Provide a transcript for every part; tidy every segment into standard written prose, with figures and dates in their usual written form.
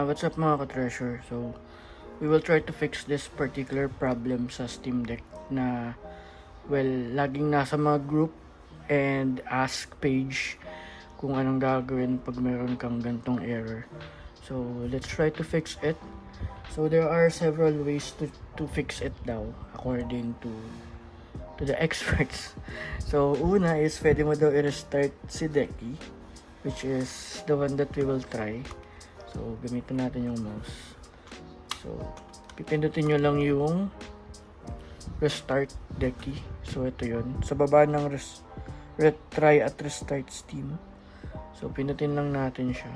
What's up mga ka-treasure? So, we will try to fix this particular problem sa Steam Deck na, well, laging nasa mga group and ask page kung anong gagawin pag meron kang gantong error. So, let's try to fix it. So, there are several ways to fix it daw according to the experts. So, una is pwede mo daw i-restart si Decky, which is the one that we will try. So, gamitin natin yung mouse. So, pipindutin nyo lang yung restart Decky. So, ito yun. Sa baba ng try at restart Steam. So, pindutin lang natin siya.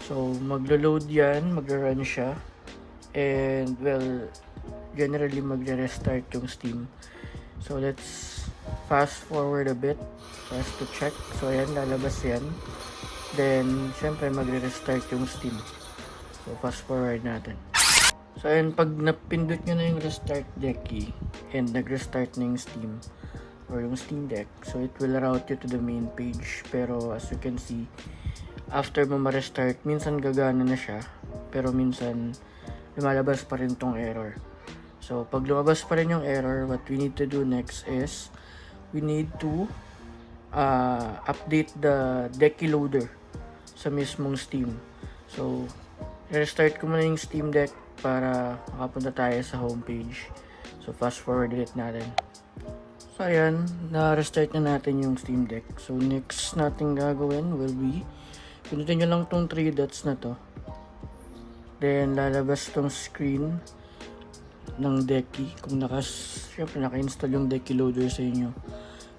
So, maglo-load yan, magro-run siya. And, well, generally magre-restart yung Steam. So, let's fast forward a bit for us to check. So, ayan, lalabas yan. Then, syempre, magre-restart yung Steam. So, fast forward natin. So, ayun, pag napindot nyo na yung restart Decky and nag-restart na yung Steam or yung Steam Deck, so it will route you to the main page. Pero, as you can see, after mo ma-restart, minsan gagana na siya. Pero, minsan, lumalabas pa rin tong error. So, pag lumabas pa rin yung error, what we need to do next is, we need to update the Decky loader sa mismong Steam. So, restart ko muna yung Steam Deck para makapunta tayo sa homepage. So, fast forward ulit natin. So, ayan, na-restart na natin yung Steam Deck. So, next natin gagawin will be, pinutin nyo lang tong 3 dots na to. Then, lalabas tong screen ng Decky. Kung syempre naka-install yung Decky loader sa inyo.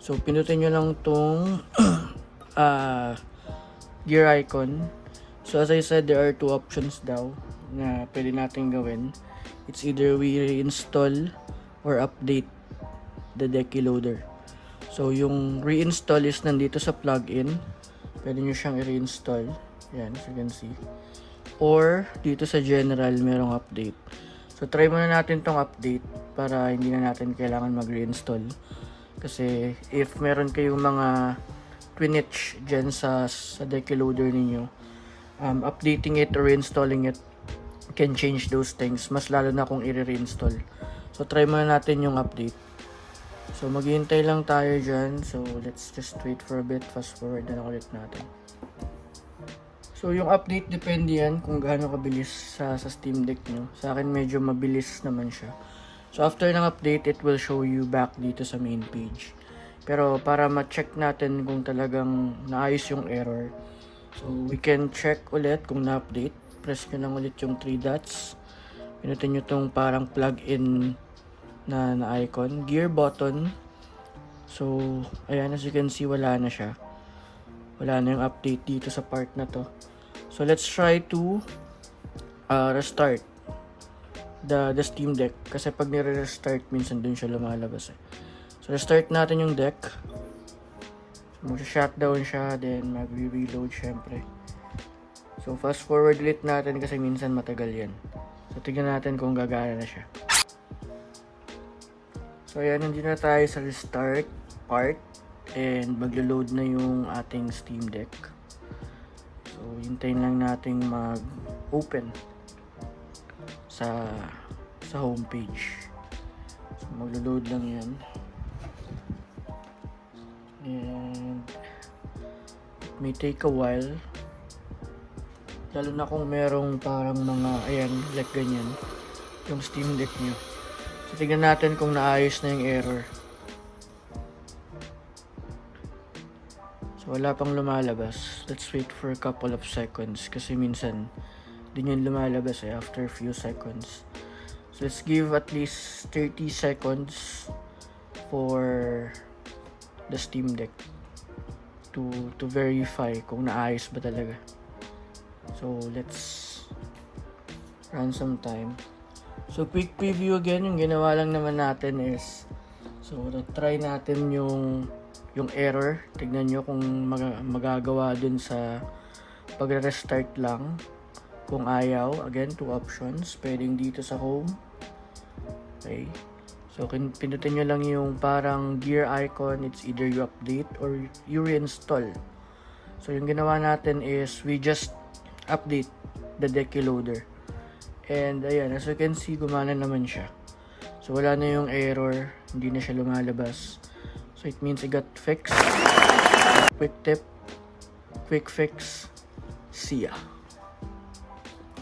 So, pinutin nyo lang tong gear icon. So, as I said, there are 2 options daw na pwede natin gawin. It's either we reinstall or update the Decky loader. So, yung reinstall is nandito sa plugin. Pwede nyo siyang i-reinstall. Yan, as you can see. Or, dito sa general, merong update. So, try muna natin tong update para hindi na natin kailangan mag-reinstall. Kasi, if meron kayong mga twinitch dyan sa Decky loader ninyo, updating it or reinstalling it can change those things, mas lalo na kung i-reinstall. So, try muna natin yung update. So, maghihintay lang tayo dyan. So, let's just wait for a bit. Fast forward na ulit natin. So, yung update depende yan kung gaano kabilis sa Steam Deck nyo. Sa akin, medyo mabilis naman siya. So, after ng update, it will show you back dito sa main page. Pero, para ma-check natin kung talagang naayos yung error, so, we can check ulit kung na-update. Press nyo lang ulit yung 3 dots. Pinutin nyo tong parang plug-in na icon. Gear button. So, ayan, as you can see, wala na siya. Wala na yung update dito sa part na to. So, let's try to restart the Steam Deck. Kasi pag nire-restart, minsan dun siya lumalabas eh. So, restart natin yung deck. So, mag-shutdown siya, then mag-reload syempre. So, fast forward ulit natin kasi minsan matagal yan. So, tignan natin kung gagana na siya. So, ayan, nandito na tayo sa restart part. And maglo-load na yung ating Steam Deck. So, hintayin lang natin mag-open sa homepage. So, maglo-load lang yan. And it may take a while. Lalo na kung merong parang mga, ayan, like ganyan, yung Steam Deck nyo. So, tignan natin kung naayos na yung error. So, wala pang lumalabas. Let's wait for a couple of seconds kasi minsan din yun lumalabas after a few seconds. So, let's give at least 30 seconds for the Steam Deck to verify kung naayos ba talaga. So, let's run some time. So, quick preview again. Yung ginawa lang naman natin is, so, try natin yung error. Tignan nyo kung magagawa dun sa pag-restart lang. Kung ayaw, again, 2 options. Pwedeng dito sa home. Okay. So, pindutin nyo lang yung parang gear icon. It's either you update or you reinstall. So, yung ginawa natin is we just update the decky loader. And ayan, as you can see, gumana naman siya. So wala na yung error, hindi na siya lumalabas. So it means it got fixed. Quick tip, quick fix, see ya.